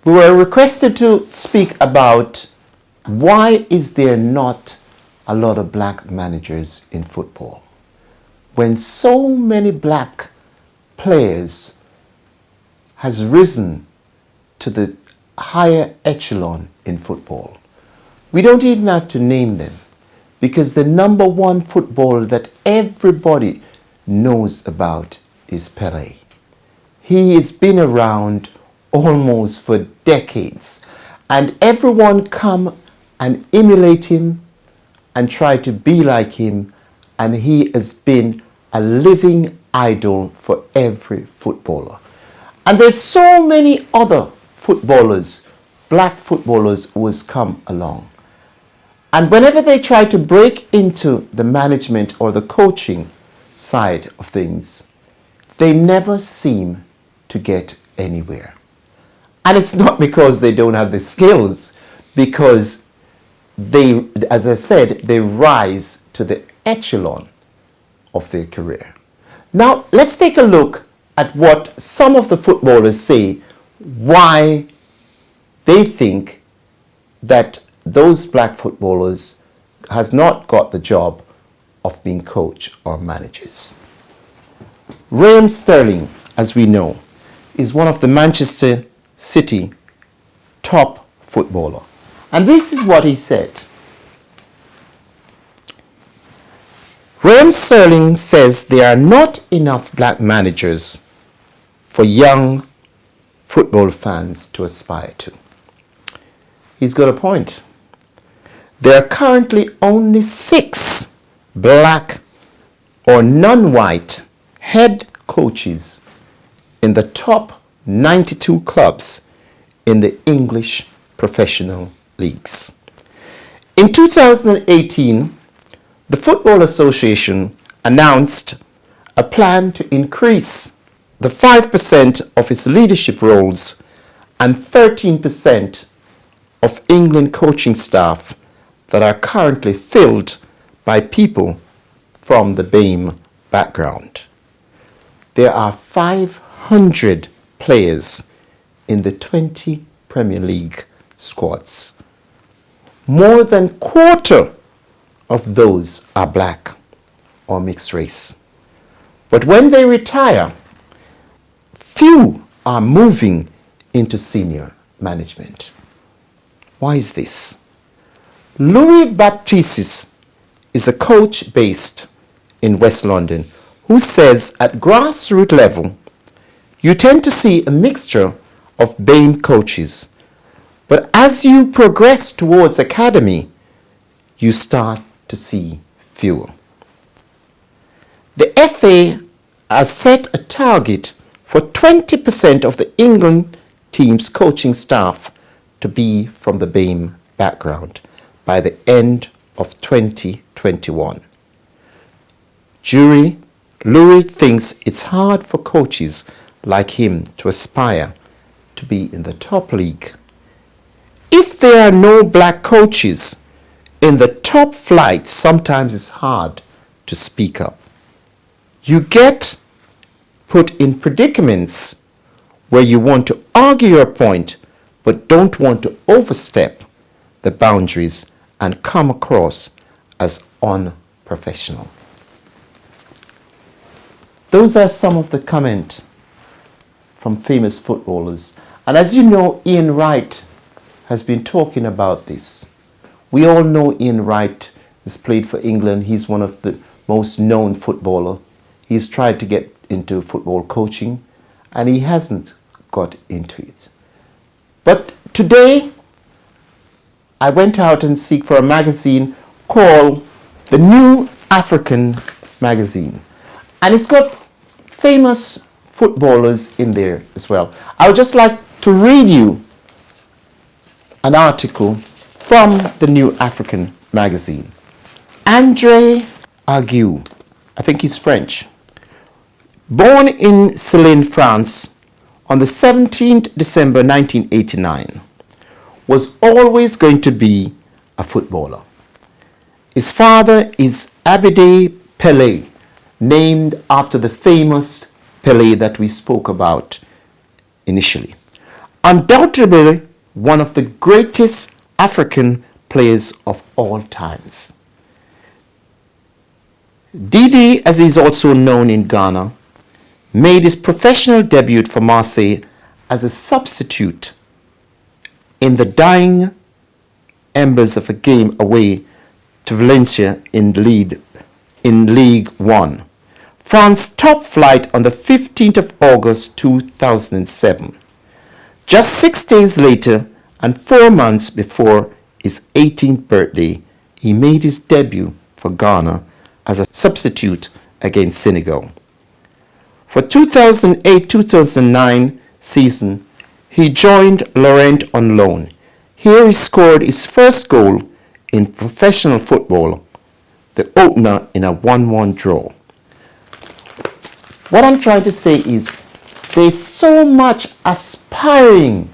We were requested to speak about why is there not a lot of black managers in football when so many black players has risen to the higher echelon in football. We don't even have to name them because the number one footballer that everybody knows about is Pelé. He has been around almost for decades and everyone come and emulate him and try to be like him, and he has been a living idol for every footballer. And there's so many other footballers, black footballers, who has come along. And whenever they try to break into the management or the coaching side of things, they never seem to get anywhere. And it's not because they don't have the skills, because they, as I said, they rise to the echelon of their career. Now, let's take a look at what some of the footballers say why they think that those black footballers has not got the job of being coach or managers. Raheem Sterling, as we know, is one of the Manchester City top footballer. And this is what he said. Raheem Sterling says there are not enough black managers for young football fans to aspire to. He's got a point. There are currently only 6 black or non-white head coaches in the top 92 clubs in the English professional leagues. In 2018, the Football Association announced a plan to increase the 5% of its leadership roles and 13% of England coaching staff that are currently filled by people from the BAME background. There are 500 players in the 20 Premier League squads. More than a quarter of those are black or mixed race. But when they retire, few are moving into senior management. Why is this? Louis Baptiste is a coach based in West London who says at grassroots level, you tend to see a mixture of BAME coaches, but as you progress towards academy, you start to see fewer. The FA has set a target for 20% of the England team's coaching staff to be from the BAME background by the end of 2021. Louis thinks it's hard for coaches like him to aspire to be in the top league. If there are no black coaches in the top flight, sometimes it's hard to speak up. You get put in predicaments where you want to argue your point but don't want to overstep the boundaries and come across as unprofessional. Those are some of the comments from famous footballers. And as you know, Ian Wright has been talking about this. We all know Ian Wright has played for England. He's one of the most known footballer. He's tried to get into football coaching and he hasn't got into it. But today, I went out and seek for a magazine called The New African Magazine. And it's got famous footballers in there as well. I would just like to read you an article from The New African Magazine. André Aguerd, I think he's French, born in Céline, France, on the 17th December 1989, was always going to be a footballer. His father is Abdoulaye Pelé, named after the famous Pelé that we spoke about initially. undoubtedly one of the greatest African players of all times. Didi, as he is also known in Ghana, made his professional debut for Marseille as a substitute in the dying embers of a game away to Valencia in League One, France's top flight on the 15th of August 2007. Just 6 days later and 4 months before his 18th birthday, he made his debut for Ghana as a substitute against Senegal. For 2008-2009 season, he joined Lorient on loan. Here he scored his first goal in professional football, the opener in a 1-1 draw. What I'm trying to say is there's so much aspiring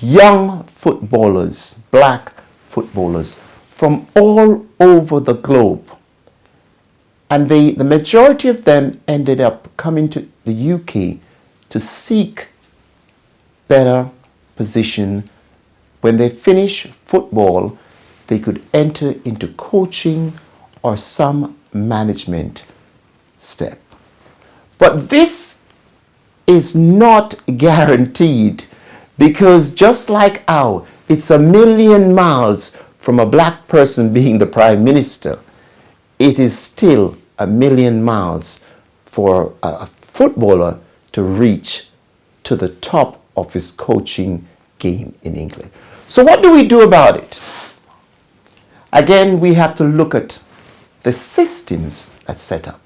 young footballers, black footballers, from all over the globe. And the majority of them ended up coming to the UK to seek better position. When they finish football, they could enter into coaching or some management step. But this is not guaranteed, because just like how it's a million miles from a black person being the prime minister, it is still a million miles for a footballer to reach to the top of his coaching game in England. So what do we do about it? Again, we have to look at the systems that's set up.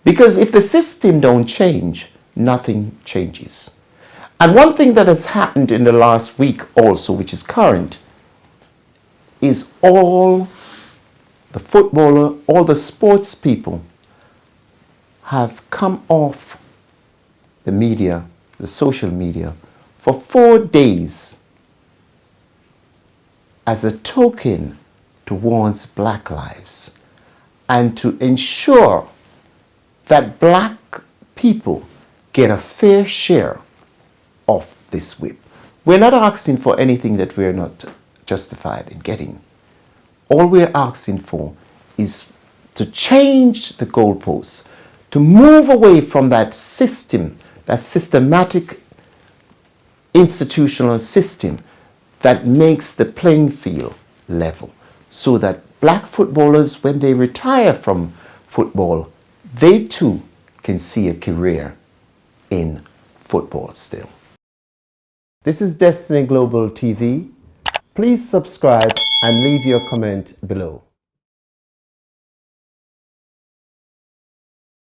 Because if the system don't change, nothing changes. And one thing that has happened in the last week also, which is current, is all the footballer, all the sports people have come off the media, the social media, for 4 days as a token towards black lives and to ensure that black people get a fair share of this whip. We're not asking for anything that we're not justified in getting. All we're asking for is to change the goalposts, to move away from that system, that systematic institutional system that makes the playing field level, so that black footballers, when they retire from football, they too can see a career in football still. This is Destiny Global TV. Please subscribe and leave your comment below.